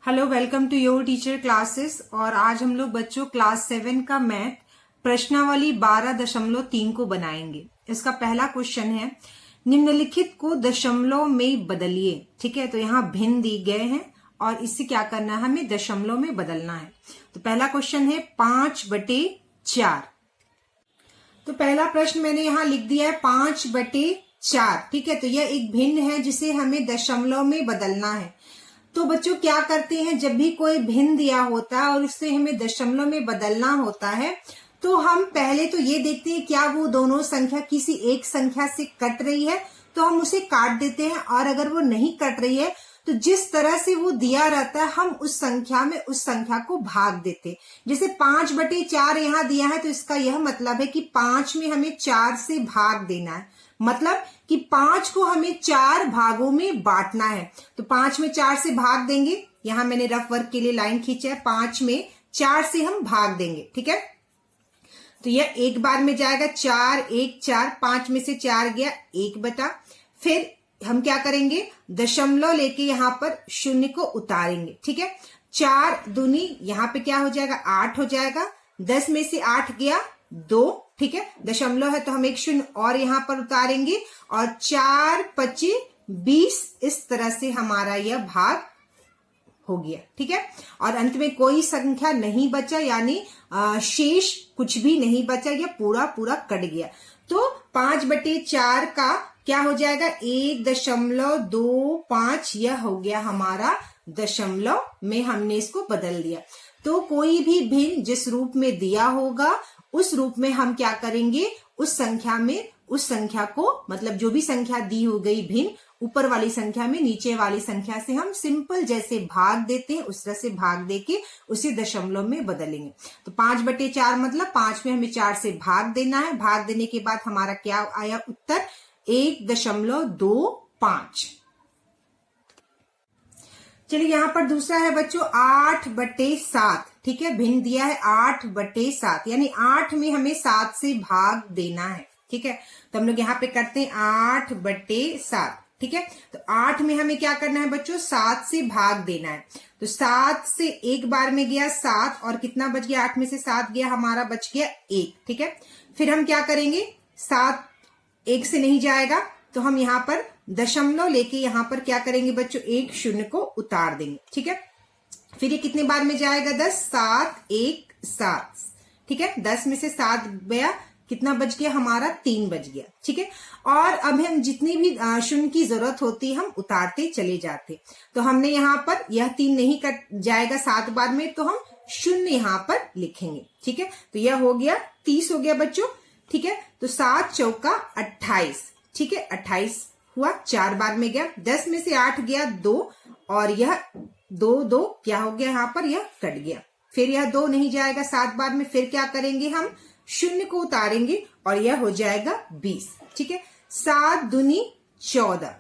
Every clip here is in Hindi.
Hello, welcome to your teacher classes. और आज हम लोग बच्चों क्लास 7 का मैथ प्रश्नावली 12.3 को बनाएंगे। इसका पहला क्वेश्चन है, निम्नलिखित को दशमलव में बदलिए। ठीक है, तो यहाँ भिन्न दिए गए हैं और इससे क्या करना है, हमें दशमलव में बदलना है। तो पहला क्वेश्चन है 5/4। तो पहला प्रश्न मैंने यहाँ लिख दिया है 5/4। ठीक है, तो यह एक भिन्न है जिसे हमें दशमलव में बदलना है। तो बच्चों क्या करते हैं, जब भी कोई भिन्न दिया होता है और उससे हमें दशमलव में बदलना होता है तो हम पहले तो ये देखते हैं क्या वो दोनों संख्या किसी एक संख्या से कट रही है, तो हम उसे काट देते हैं। और अगर वो नहीं कट रही है तो जिस तरह से वो दिया रहता है हम उस संख्या में उस संख्या को भाग देते। जैसे 5/4 यहाँ दिया है तो इसका यह मतलब है कि 5 में हमें 4 से भाग देना है। मतलब कि 5 को हमें 4 भागों में बांटना है। तो 5 में 4 से भाग देंगे। यहां मैंने रफ वर्क के लिए लाइन खींचा है, 5 में 4 से हम भाग देंगे। ठीक है, तो यह एक बार में जाएगा 4 1 4, 5 में से 4 गया 1/। फिर हम क्या करेंगे, दशमलव लेके यहाँ पर शून्य को उतारेंगे। ठीक है, 4 दूनी यहाँ पे क्या हो जाएगा 8 हो जाएगा। 10 में से 8 गया 2। ठीक है, दशमलव है तो हम एक शून्य और यहाँ पर उतारेंगे और 4 25 20। इस तरह से हमारा यह भाग हो गया। ठीक है, और अंत में कोई संख्या नहीं बचा, यानी शेष कुछ भी नहीं बचा, यह पूरा पूरा कट गया। तो 5/4 का क्या हो जाएगा 1.25। यह हो गया हमारा दशमलव में हमने इसको बदल दिया। तो कोई भी भिन्न जिस रूप में दिया होगा उस रूप में हम क्या करेंगे, उस संख्या में उस संख्या को, मतलब जो भी संख्या दी हो गई भिन्न, ऊपर वाली संख्या में नीचे वाली संख्या से हम सिंपल जैसे भाग देते हैं उस तरह से भाग देके उसे दशमलव में बदलेंगे। तो 5/4 मतलब 5 में हमें 4 से भाग देना है। भाग देने के बाद हमारा क्या आया उत्तर, 1.25। चलिए यहाँ पर दूसरा है बच्चों 8/7। ठीक है, भिन्न दिया है 8/7, यानी 8 में हमें 7 से भाग देना है। ठीक है, तो हम लोग यहाँ पे करते हैं 8/7। ठीक है, तो 8 में हमें क्या करना है बच्चों, 7 से भाग देना है। तो 7 से एक बार में गया 7 और कितना बच गया, 8 में से 7 गया, हमारा बच गया 1। ठीक है, फिर हम क्या करेंगे, 7 1 से नहीं जाएगा तो हम यहाँ पर दशमलव लेके यहाँ पर क्या करेंगे बच्चों, एक शून्य को उतार देंगे। ठीक है, फिर ये कितने बार में जाएगा 10, 7 1 7। ठीक है, 10 में से 7 गया, कितना बच गया हमारा 3 बच गया। ठीक है, और अब हम जितनी भी शून्य की जरूरत होती है हम उतारते चले जाते। तो हमने यहाँ पर यह 3 नहीं कट जाएगा 7 बार में, तो हम शून्य यहाँ पर लिखेंगे। ठीक है, तो यह हो गया 30 हो गया बच्चों। ठीक है, तो 7 चौका 28। ठीक है, 28 हुआ, 4 बार में गया। 10 में से 8 गया 2 और यह 2 क्या हो गया यहाँ पर, यह कट गया। फिर यह 2 नहीं जाएगा 7 बार में, फिर क्या करेंगे, हम शून्य को उतारेंगे और यह हो जाएगा 20। ठीक है, 7 दूनी 14।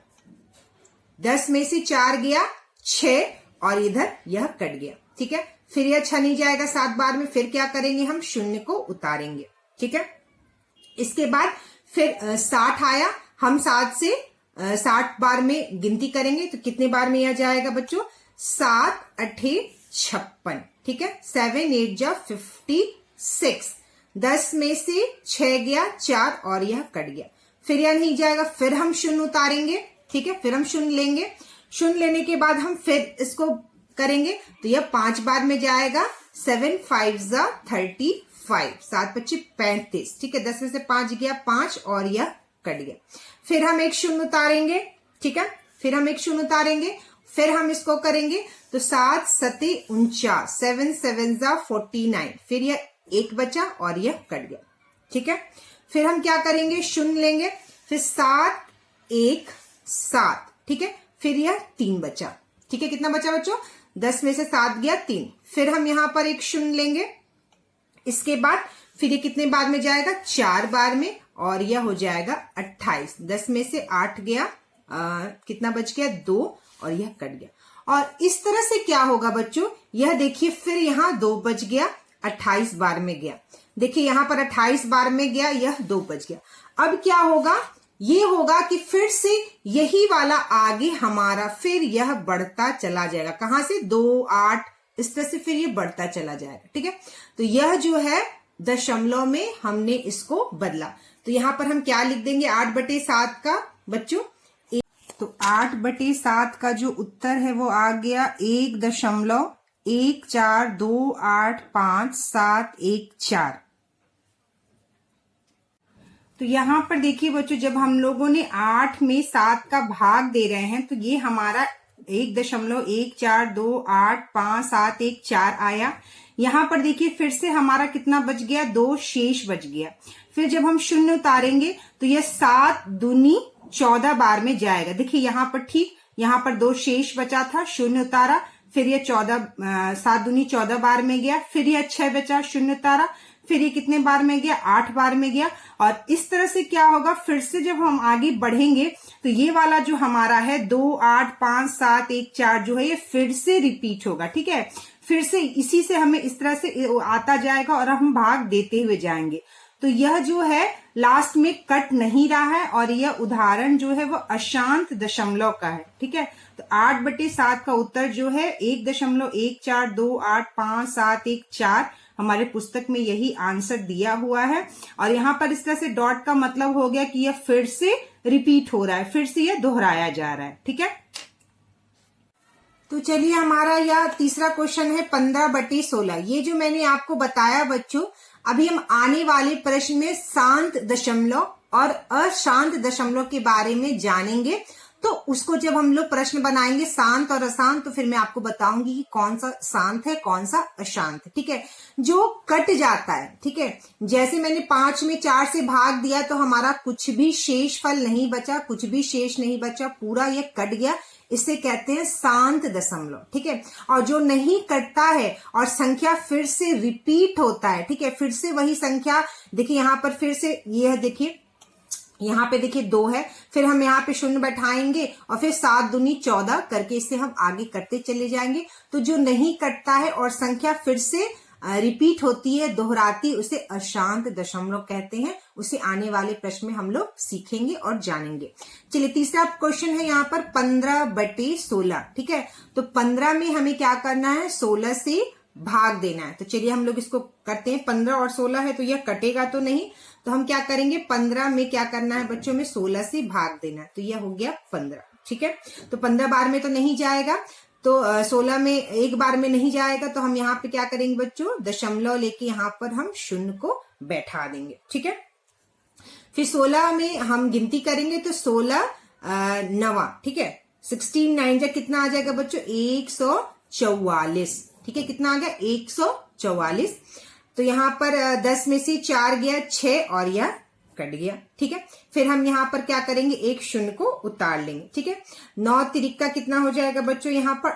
10 में से 4 गया 6 और इधर यह कट गया। ठीक है, फिर यह 6 नहीं जाएगा 7 बार में, फिर क्या करेंगे, हम शून्य को उतारेंगे। ठीक है, इसके बाद फिर 60 आया, हम 7 से 60 बार में गिनती करेंगे तो कितने बार में यह जाएगा बच्चों, 7 8 56। ठीक है, 7 8 जा 56। 10 में से 6 गया 4 और यह कट गया। फिर यह नहीं जाएगा, फिर हम शून्य उतारेंगे। ठीक है, फिर हम शून्य लेंगे। शून्य लेने के बाद हम फिर इसको करेंगे तो यह 5 बार में जाएगा। 7 5 जा 35, 7 25 35। ठीक है, 10 में से 5 गया 5 और यह कट गया। फिर हम एक शून्य उतारेंगे। ठीक है, फिर हम एक शून्य उतारेंगे, फिर हम इसको करेंगे तो 7 7 49, 7 7 जा 49। फिर यह 1 बचा और यह कट गया। ठीक है, फिर हम क्या करेंगे, शून्य लेंगे, फिर 7 1 7। ठीक है, फिर यह 3 बचा। ठीक है, कितना बचा बच्चों, 10 में से 7 गया 3। फिर हम यहाँ पर एक शून्य लेंगे। इसके बाद फिर ये कितने बार में जाएगा, 4 बार में और यह हो जाएगा 28। 10 में से 8 गया, कितना बच गया 2 और यह कट गया। और इस तरह से क्या होगा बच्चों, यह देखिए फिर यहाँ 2 बच गया, 28 बार में गया। देखिए यहाँ पर 28 बार में गया, यह 2 बच गया। अब क्या होगा, ये होगा कि फिर से यही वाला आगे हमारा फिर यह बढ़ता चला जाएगा। कहां से? 2, 8, इस तरह से फिर ये बढ़ता चला जाएगा। ठीक है, तो यह जो है दशमलव में हमने इसको बदला। तो यहां पर हम क्या लिख देंगे 8/7 का बच्चों? तो 8/7 का जो उत्तर है वो आ गया 1.142855714। तो यहाँ पर देखिए बच्चों, जब हम लोगों ने 8 में 7 का भाग दे रहे हैं तो ये हमारा 1.142855714 आया। यहाँ पर देखिए फिर से हमारा कितना बच गया? 2 शेष बच गया। फिर जब हम शून्य उतारेंगे तो यह 7 दूनी 14 बार में जाएगा। देखिए यहाँ पर ठीक, यहाँ पर 2 शेष बचा था, शून्य उतारा, फिर यह 7 दूनी 14 बार में गया, फिर यह 6 बचा, शून्य उतारा, फिर ये कितने बार में गया? 8 बार में गया। और इस तरह से क्या होगा, फिर से जब हम आगे बढ़ेंगे तो ये वाला जो हमारा है 2, 8, 5, 7, 1, 4 जो है ये फिर से रिपीट होगा। ठीक है, फिर से इसी से हमें इस तरह से आता जाएगा और हम भाग देते हुए जाएंगे। तो यह जो है लास्ट में कट नहीं रहा है और यह उदाहरण जो है वो अशांत दशमलव का है। ठीक है, तो 8/7 का उत्तर जो है 1.142855714 हमारे पुस्तक में यही आंसर दिया हुआ है। और यहाँ पर इस तरह से डॉट का मतलब हो गया कि यह फिर से रिपीट हो रहा है, फिर से यह दोहराया जा रहा है। ठीक है, तो चलिए हमारा यह तीसरा क्वेश्चन है 15/16। ये जो मैंने आपको बताया बच्चों, अभी हम आने वाले प्रश्न में शांत दशमलव और अशांत दशमलव के बारे में जानेंगे। तो उसको जब हम लोग प्रश्न बनाएंगे शांत और अशांत, तो फिर मैं आपको बताऊंगी कि कौन सा शांत है कौन सा अशांत। ठीक है, जो कट जाता है। ठीक है, जैसे मैंने 5 में 4 से भाग दिया तो हमारा कुछ भी शेष फल नहीं बचा, कुछ भी शेष नहीं बचा, पूरा ये कट गया, इसे कहते हैं शांत दशमलव। ठीक है, और जो नहीं कटता है और संख्या फिर से रिपीट होता है। ठीक है, फिर से वही संख्या, देखिए यहाँ पर फिर से ये है, देखिए यहाँ पे देखिए 2 है, फिर हम यहाँ पे शून्य बैठाएंगे और फिर 7 दूनी 14 करके इससे हम आगे करते चले जाएंगे। तो जो नहीं कटता है और संख्या फिर से रिपीट होती है, दोहराती, उसे अशांत दशमलव कहते हैं। उसे आने वाले प्रश्न में हम लोग सीखेंगे और जानेंगे। चलिए तीसरा क्वेश्चन है यहाँ पर 15/16। ठीक है, तो 15 में हमें क्या करना है? 16 से भाग देना है। तो चलिए हम लोग इसको करते हैं। 15 और 16 है तो यह कटेगा तो नहीं, तो हम क्या करेंगे 15 में क्या करना है बच्चों में? 16 से भाग देना है। तो यह हो गया 15। ठीक है, तो 15 बार में तो नहीं जाएगा, तो 16 में एक बार में नहीं जाएगा, तो हम यहाँ पे क्या करेंगे बच्चों? दशमलव लेके यहाँ पर हम शून्य को बैठा देंगे। ठीक है, फिर 16 में हम गिनती करेंगे तो 16 9। ठीक है, 16 9 कितना आ जाएगा बच्चों? 144। ठीक है, कितना आ गया? 144। तो यहाँ पर 10 में से 4 गया, 6 और यह कट गया। ठीक है, फिर हम यहाँ पर क्या करेंगे? एक शून्य को उतार लेंगे। ठीक है, 9 तिरिक का कितना हो जाएगा बच्चों? यहाँ पर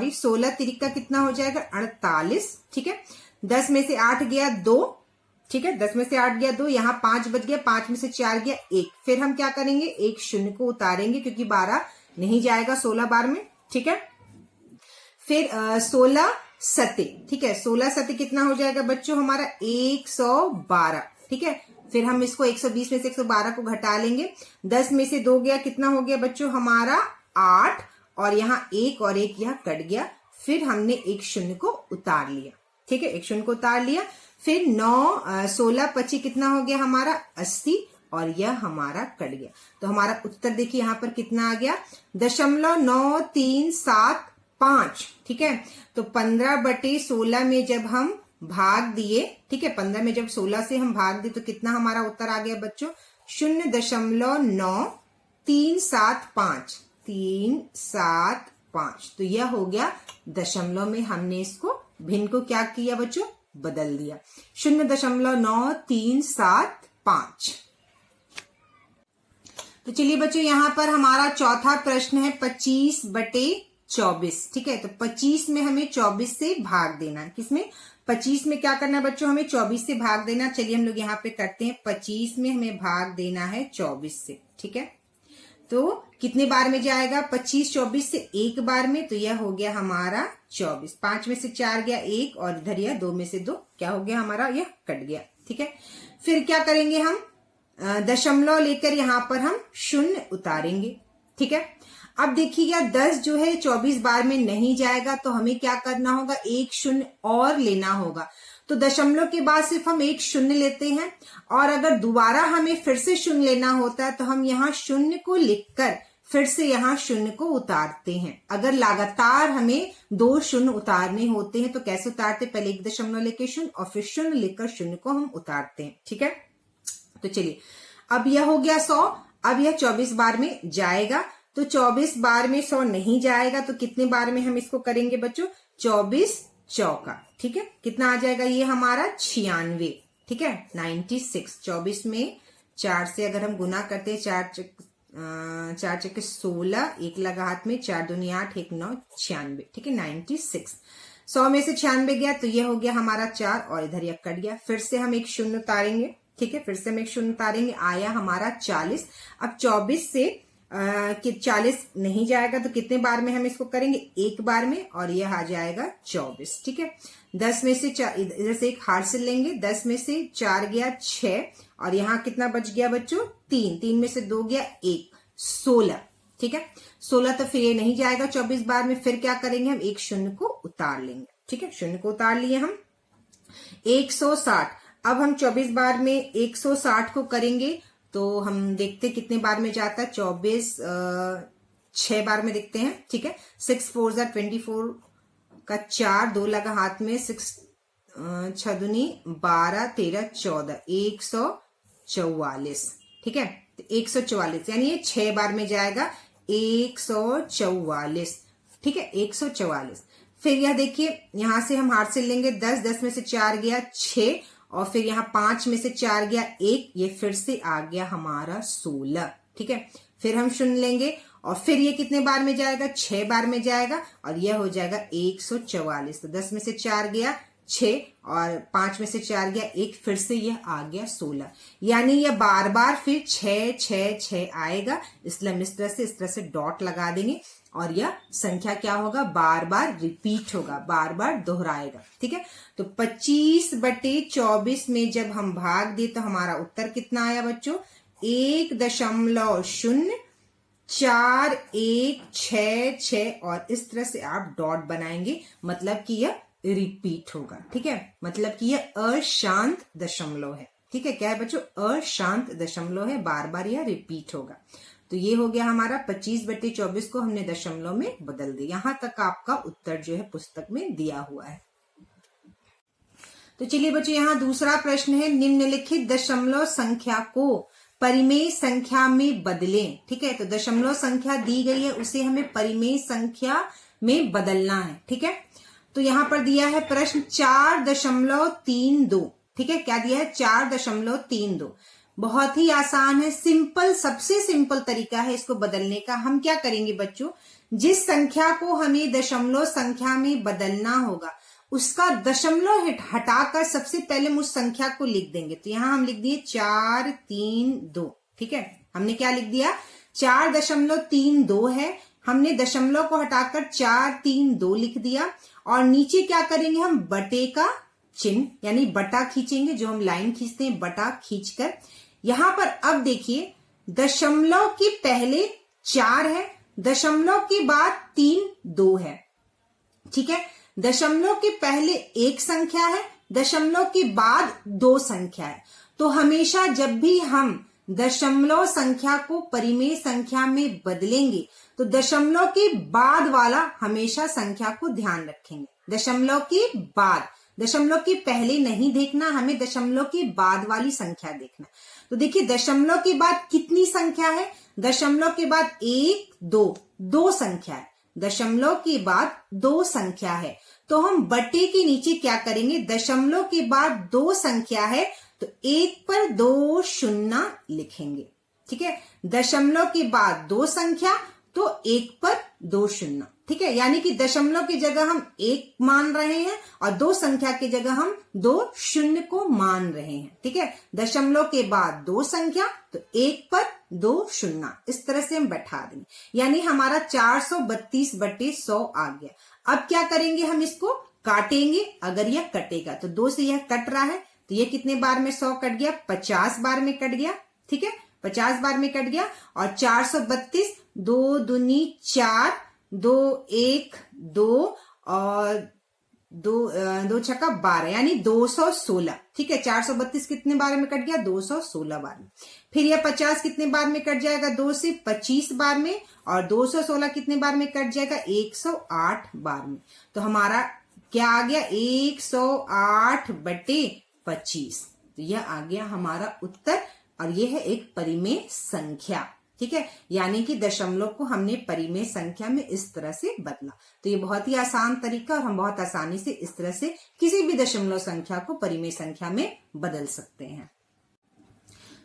16 तिरिक का कितना हो जाएगा? 48। ठीक है, 10 में से 8 गया 2। ठीक है, 10 में से 8 गया 2, यहाँ 5 बच गया, 5 में से 4 गया 1। फिर हम क्या करेंगे? एक शून्य को उतारेंगे क्योंकि 12 नहीं जाएगा 16 बार में। ठीक है, फिर 16 सते। ठीक है, 16 सते कितना हो जाएगा बच्चों? हमारा 112। ठीक है, फिर हम इसको 120 में से 112 को घटा लेंगे। 10 में से 2 गया, कितना हो गया बच्चों? हमारा 8, और यहाँ 1 और 1 यहाँ कट गया। फिर हमने एक शून्य को उतार लिया। ठीक है, एक शून्य को उतार लिया। फिर 9 16 25 कितना हो गया हमारा? 80, और यह हमारा कट गया। तो हमारा उत्तर देखिए यहाँ पर कितना आ गया? 0.9375। ठीक है, तो 15/16 में जब हम भाग दिए, ठीक है, 15 में जब 16 से हम भाग दिए तो कितना हमारा उत्तर आ गया बच्चों? 0.9375। तो यह हो गया दशमलव में हमने इसको भिन्न को क्या किया बच्चों? बदल दिया। 0.9375। तो चलिए बच्चों यहाँ पर हमारा चौथा प्रश्न है 25/24। ठीक है, तो 25 में हमें 24 से भाग देना है। किसमें? 25 में क्या करना है बच्चों? हमें 24 से भाग देना। चलिए हम लोग यहाँ पे करते हैं। 25 में हमें भाग देना है 24 से। ठीक है, तो कितने बार में जाएगा? 25 24 से एक बार में, तो यह हो गया हमारा 24। 5 में से 4 गया 1, और इधर यह 2 में से 2 क्या हो गया हमारा? यह कट गया। ठीक है, फिर क्या करेंगे हम? दशमलव लेकर यहाँ पर हम शून्य उतारेंगे। ठीक है, अब देखिएगा 10 जो है 24 बार में नहीं जाएगा, तो हमें क्या करना होगा, एक शून्य और लेना होगा। तो दशमलव के बाद सिर्फ हम एक शून्य लेते हैं, और अगर दोबारा हमें फिर से शून्य लेना होता है तो हम यहाँ शून्य को लिखकर फिर से यहाँ शून्य को उतारते हैं। अगर लगातार हमें 2 शून्य उतारने होते हैं तो कैसे उतारते, पहले एक दशमलव लेके शून्य और फिर शून्य लेकर शून्य को हम उतारते हैं। ठीक है, तो चलिए अब यह हो गया 100। अब यह 24 बार में जाएगा, तो 24 बार में 100 नहीं जाएगा, तो कितने बार में हम इसको करेंगे बच्चों, 24 चौका। ठीक है, कितना आ जाएगा, ये हमारा 96। ठीक है, 96। 24 में 4 से अगर हम गुना करते हैं, 4 चक्के 16, 1 लगा हाथ में, 4 दूनी 8, 1 9, 96। ठीक है, 96। 100 में से 96 गया, तो ये हो गया हमारा 4, और इधर यह कट गया। फिर से हम एक शून्य उतारेंगे। ठीक है, फिर से हम एक शून्य उतारेंगे, आया हमारा 40। अब 24 से 40 नहीं जाएगा, तो कितने बार में हम इसको करेंगे, एक बार में, और यह आ जाएगा 24। ठीक है, 10 में से 4, इधर से एक हार से लेंगे, 10 में से 4 गया 6, और यहाँ कितना बच गया बच्चों, 3, 3 में से 2 गया 1, 16। ठीक है, 16, तो फिर ये नहीं जाएगा 24 बार में, फिर क्या करेंगे, हम एक शून्य को उतार लेंगे। ठीक है, शून्य को उतार लिए हम। 160, अब हम 24 बार में 160 को करेंगे, तो हम देखते कितने बार में जाता है, 24 6 बार में देखते हैं। ठीक है, 6 4 24 का 4, 2 लगा हाथ में, 6 6 दूनी 12, 13 14, 144। ठीक है, तो 144 यानी ये 6 बार में जाएगा, 144। ठीक है, 144। फिर यह देखिए, यहां से हम हाथ से लेंगे 10, 10 में से 4 गया 6, और फिर यहाँ 5 में से 4 गया 1, ये फिर से आ गया हमारा 16। ठीक है, फिर हम शून्य लेंगे, और फिर ये कितने बार में जाएगा, 6 बार में जाएगा, और यह हो जाएगा 144। तो 10 में से 4 गया 6, और 5 में से 4 गया 1, फिर से यह आ गया 16। यानी यह बार बार फिर 6 6 6 आएगा, इसलिए हम इस तरह से डॉट लगा देंगे, और यह संख्या क्या होगा, बार बार रिपीट होगा, बार बार दोहराएगा। ठीक है, तो 25/24 में जब हम भाग दे तो हमारा उत्तर कितना आया बच्चों, 1.041666, और इस तरह से आप डॉट बनाएंगे, मतलब कि यह रिपीट होगा। ठीक है, मतलब कि यह अशांत दशमलव है। ठीक है, क्या है बच्चों, अशांत दशमलव है, बार बार यह रिपीट होगा। तो ये हो गया हमारा 25/24 को हमने दशमलव में बदल दिया। यहां तक आपका उत्तर जो है पुस्तक में दिया हुआ है। तो चलिए बच्चों, यहाँ दूसरा प्रश्न है, निम्नलिखित दशमलव संख्या को परिमेय संख्या में बदलें। ठीक है, तो दशमलव संख्या दी गई है, उसे हमें परिमेय संख्या में बदलना है। ठीक है, तो यहाँ पर दिया है प्रश्न 4.32। ठीक है, क्या दिया है, 4.32। बहुत ही आसान है, सिंपल, सबसे सिंपल तरीका है इसको बदलने का। हम क्या करेंगे बच्चों, जिस संख्या को हमें दशमलव संख्या में बदलना होगा उसका दशमलव हटाकर सबसे पहले हम उस संख्या को लिख देंगे। तो यहां हम लिख दिए 432। ठीक है, हमने क्या लिख दिया, 4.32 है, हमने दशमलव को हटाकर 432 लिख दिया, और नीचे क्या करेंगे, हम बटे का चिन्ह यानी बटा खींचेंगे, जो हम लाइन खींचते हैं बटा खींचकर। यहां पर अब देखिए, दशमलव के पहले 4 है, दशमलव के बाद 3 2 है। ठीक है, दशमलव के पहले एक संख्या है, दशमलव के बाद 2 संख्या है। तो हमेशा जब भी हम दशमलव संख्या को परिमेय संख्या में बदलेंगे तो दशमलव के बाद वाला हमेशा संख्या को ध्यान रखेंगे। दशमलव के बाद, दशमलव के पहले नहीं देखना, हमें दशमलव के बाद वाली संख्या देखना। तो देखिए, दशमलव के बाद कितनी संख्या है, दशमलव के बाद 1 2 2 संख्या है, दशमलव के बाद 2 संख्या है। तो हम बटे के नीचे क्या करेंगे, दशमलव के बाद 2 संख्या है तो 1 पर 2 शून्य लिखेंगे। ठीक है, दशमलव के बाद 2 संख्या तो 1 पर 2 शून्य। ठीक है, यानी कि दशमलव की जगह हम 1 मान रहे हैं और 2 संख्या की जगह हम 2 शून्य को मान रहे हैं। ठीक है, दशमलव के बाद 2 संख्या तो 1 पर 2 शून्य, इस तरह से हम बैठा देंगे। यानी हमारा 432/100 आ गया। अब क्या करेंगे, हम इसको काटेंगे। अगर यह कटेगा तो 2 से यह कट रहा है तो यह कितने बार में 100 कट गया, 50 बार में कट गया। ठीक है, 50 बार में कट गया। और 432, 2 दूनी 4, 2 1 2 और 2 छक्का 12 यानी 216। ठीक है, 432 कितने बार में कट गया? 216 बार में। फिर यह 50 कितने बार में कट जाएगा? 2 से 25 बार में। और 216 कितने बार में कट जाएगा? 108 बार में। तो हमारा क्या आ गया? 108/25। तो यह आ गया हमारा उत्तर। और यह है एक परिमेय संख्या। ठीक है, यानी कि दशमलव को हमने परिमेय संख्या में इस तरह से बदला। तो ये बहुत ही आसान तरीका और हम बहुत आसानी से इस तरह से किसी भी दशमलव संख्या को परिमेय संख्या में बदल सकते हैं।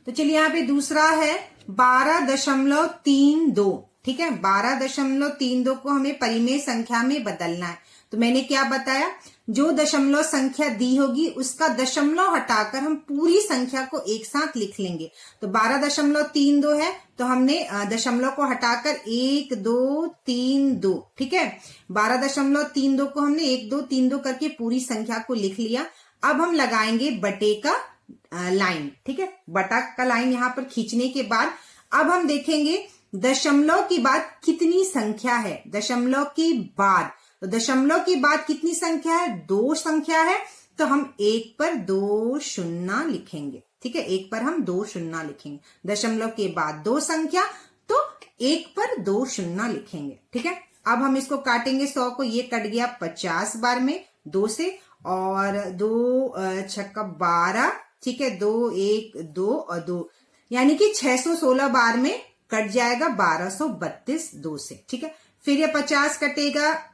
तो चलिए यहाँ पे दूसरा है 12.32। ठीक है, 12.32 को हमें परिमेय संख्या में बदलना है। तो मैंने क्या बताया? जो दशमलव संख्या दी होगी उसका दशमलव हटाकर हम पूरी संख्या को एक साथ लिख लेंगे। तो 12.32 है तो हमने दशमलव को हटाकर 1 2 3 2। ठीक है, 12.32 को हमने 1 2 3 2 करके पूरी संख्या को लिख लिया। अब हम लगाएंगे बटे का लाइन। ठीक है, बटा का लाइन यहाँ पर खींचने के बाद अब हम देखेंगे दशमलव के बाद कितनी संख्या है। दशमलव के बाद, तो दशमलव के बाद कितनी संख्या है? 2 संख्या है। तो हम 1 पर 2 शून्य लिखेंगे। ठीक है, 1 पर हम 2 शून्य लिखेंगे। दशमलव के बाद 2 संख्या तो 1 पर 2 शून्य लिखेंगे। ठीक है, अब हम इसको काटेंगे 100 को। ये कट गया 50 बार में 2 से। और 2 छक्का 12। ठीक है, 2 1 2 और 2 यानी कि 616 बार में कट जाएगा 1232 2 से। ठीक है, फिर ये 50 कटेगा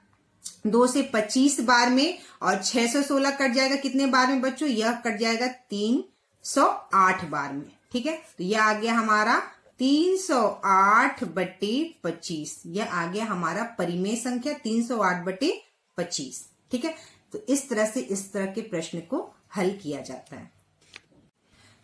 2 से 25 बार में। और 616 कट जाएगा कितने बार में बच्चों? यह कट जाएगा 308 बार में। ठीक है, तो यह आ गया हमारा 308/25। यह आ गया हमारा परिमेय संख्या 308/25। ठीक है, तो इस तरह से इस तरह के प्रश्न को हल किया जाता है।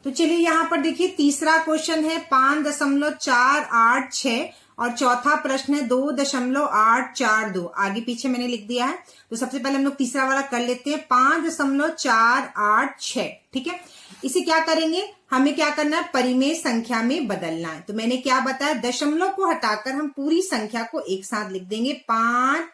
तो चलिए यहाँ पर देखिए तीसरा क्वेश्चन है 5.486 और चौथा प्रश्न है 2.842। आगे पीछे मैंने लिख दिया है। तो सबसे पहले हम लोग तीसरा वाला कर लेते हैं। 5.486। ठीक है, इसे क्या करेंगे? हमें क्या करना है? परिमेय संख्या में बदलना है। तो मैंने क्या बताया? दशमलव को हटाकर हम पूरी संख्या को एक साथ लिख देंगे 5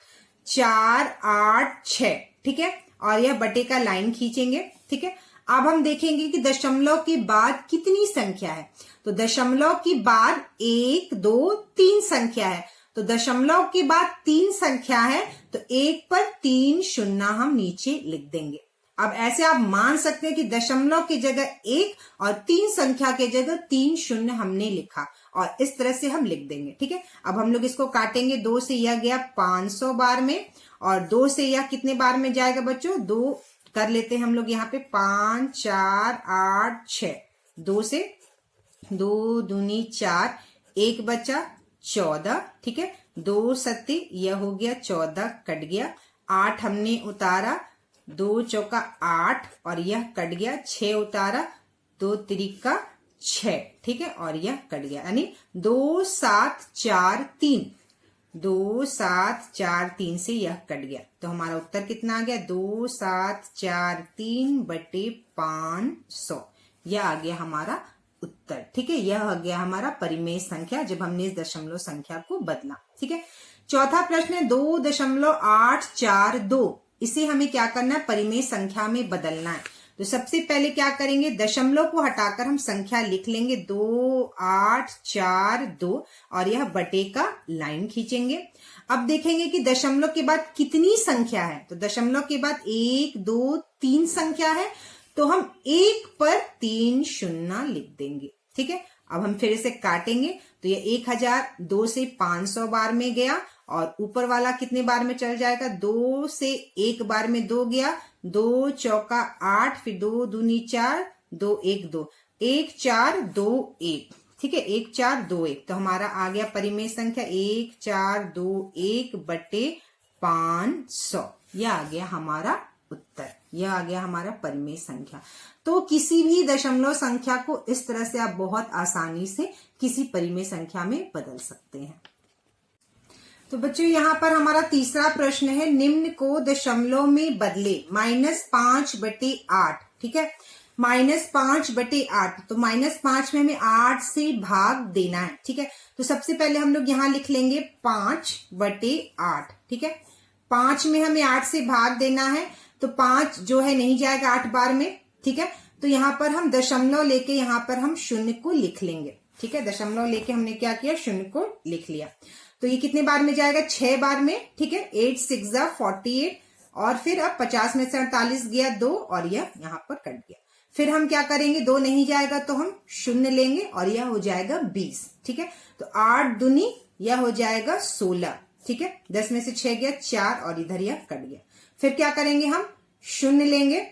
4 8 6। ठीक है, और यह बटे का लाइन खींचेंगे। ठीक है, अब हम देखेंगे कि दशमलव के बाद कितनी संख्या है। तो दशमलव के बाद 1 2 3 संख्या है। तो दशमलव के बाद 3 संख्या है तो 1 पर 3 शून्य हम नीचे लिख देंगे। अब ऐसे आप मान सकते हैं कि दशमलव की जगह 1 और 3 संख्या के जगह 3 शून्य हमने लिखा और इस तरह से हम लिख देंगे। ठीक है, अब हम लोग इसको काटेंगे। 2 से यह गया 500 बार में और 2 से यह कितने बार में जाएगा बच्चों? 2 कर लेते हैं हम लोग यहाँ पे 5 4 8 6। 2 से 2 दूनी 4, 1 बचा 14। ठीक है, 2 7 यह हो गया 14 कट गया। 8 हमने उतारा, 2 चौका 8 और यह कट गया। 6 उतारा, 2 तिरिका 6। ठीक है, और यह कट गया यानी 2 7 4 3। 2 7 4 3 से यह कट गया। तो हमारा उत्तर कितना आ गया? 2 7 4 3/500। यह आ गया हमारा उत्तर। ठीक है, यह आ गया हमारा परिमेय संख्या जब हमने इस दशमलव संख्या को बदला। ठीक है, चौथा प्रश्न है 2.842। इसे हमें क्या करना है? परिमेय संख्या में बदलना है। तो सबसे पहले क्या करेंगे? दशमलव को हटाकर हम संख्या लिख लेंगे 2842 और यह बटे का लाइन खींचेंगे। अब देखेंगे कि दशमलव के बाद कितनी संख्या है। तो दशमलव के बाद 1 2 3 संख्या है तो हम 1 पर 3 शून्य लिख देंगे। ठीक है, अब हम फिर इसे काटेंगे। तो ये 1000 2 से 500 बार में गया और ऊपर वाला कितने बार में चल जाएगा? 2 से 1 बार में 2 गया। 2 चौका 8, फिर 2 दूनी 4, 2 1 2, 1 4 2 1। ठीक है, 1 4 2 1। तो हमारा आ गया परिमेय संख्या 1 4 2 1/500। यह आ गया हमारा उत्तर। यह आ गया हमारा परिमेय संख्या। तो किसी भी दशमलव संख्या को इस तरह से आप बहुत आसानी से किसी परिमेय संख्या में बदल सकते हैं। तो बच्चों यहाँ पर हमारा तीसरा प्रश्न है निम्न को दशमलव में बदले -5/8। ठीक है, -5/8, तो -5 में हमें 8 से भाग देना है, ठीक है। तो सबसे पहले हम लोग यहाँ लिख लेंगे 5/8, ठीक है। 5 में हमें 8 से भाग देना है, तो 5 जो है नहीं जाएगा 8 बार में, ठीक है। तो यहाँ पर हम दशमलव लेके यहाँ पर हम शून्य को लिख लेंगे, ठीक है। दशमलव लेके हमने क्या किया, शून्य को लिख लिया। तो ये कितने बार में जाएगा, 6 बार में, ठीक है। 8 6 48, और फिर अब 50 में से 48 गया 2, और यह यहाँ पर कट गया। फिर हम क्या करेंगे, 2 नहीं जाएगा तो हम शून्य लेंगे, और यह हो जाएगा 20, ठीक है। तो 8 दूनी यह हो जाएगा 16, ठीक है। 10 में से 6 गया 4, और इधर यह कट गया। फिर क्या करेंगे, हम शून्य लेंगे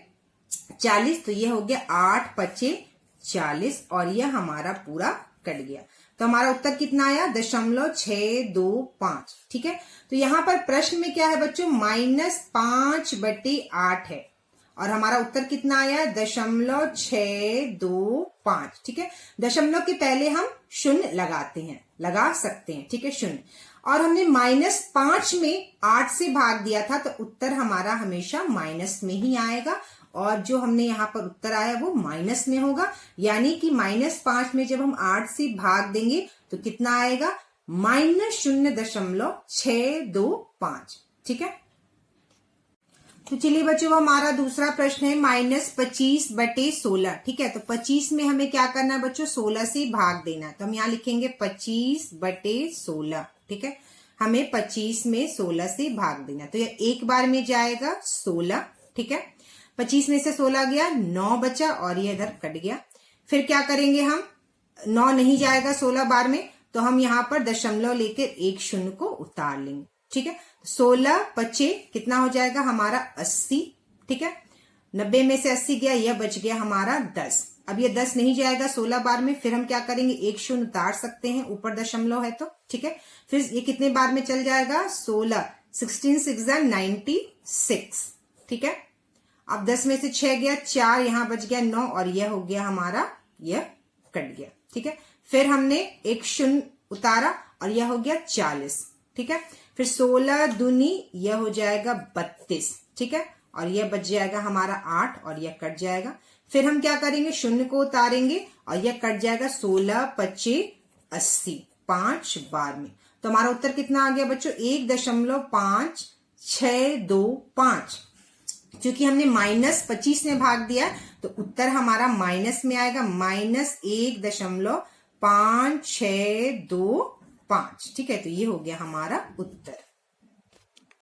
40, तो यह हो गया 8 5 40, और यह हमारा पूरा कट गया। तो हमारा उत्तर कितना आया, 0.625, ठीक है। तो यहाँ पर प्रश्न में क्या है बच्चों, -5/8 है, और हमारा उत्तर कितना आया, 0.625, ठीक है। दशमलव के पहले हम शून्य लगाते हैं, लगा सकते हैं, ठीक है, शून्य। और हमने -5 में 8 से भाग दिया था, तो उत्तर हमारा हमेशा माइनस में ही आएगा, और जो हमने यहाँ पर उत्तर आया वो माइनस में होगा। यानी कि -5 में जब हम 8 से भाग देंगे तो कितना आएगा, -0.625, ठीक है। तो चलिए बच्चों, हमारा दूसरा प्रश्न है -25/16, ठीक है। तो 25 में हमें क्या करना है बच्चों, 16 से भाग देना है। तो हम यहाँ लिखेंगे 25/16, ठीक है। हमें 25 में 16 से भाग देना, तो यह एक बार में जाएगा 16, ठीक है। 25 में से 16 गया, 9 बचा, और ये इधर कट गया। फिर क्या करेंगे, हम 9 नहीं जाएगा 16 बार में, तो हम यहाँ पर दशमलव लेकर एक शून्य को उतार लेंगे, ठीक है। 16 5 कितना हो जाएगा हमारा 80, ठीक है। 90 में से 80 गया, यह बच गया हमारा 10। अब ये 10 नहीं जाएगा 16 बार में, फिर हम क्या करेंगे, एक शून्य उतार सकते हैं, ऊपर दशमलव है तो, ठीक है। फिर ये कितने बार में चल जाएगा, 16, 16 6 96, ठीक है। अब 10 में से 6 गया 4, यहां बच गया 9, और यह हो गया हमारा, यह कट गया, ठीक है। फिर हमने एक शून्य उतारा, और यह हो गया 40, ठीक है। फिर 16 दूनी यह हो जाएगा 32, ठीक है, और यह बच जाएगा हमारा 8, और यह कट जाएगा। फिर हम क्या करेंगे, शून्य को उतारेंगे, और यह कट जाएगा 16 25 80, 5 बार में। तो हमारा उत्तर कितना आ गया बच्चों, 1.5625। क्योंकि हमने -25 में भाग दिया, तो उत्तर हमारा माइनस में आएगा, -1.5625, ठीक है। तो ये हो गया हमारा उत्तर।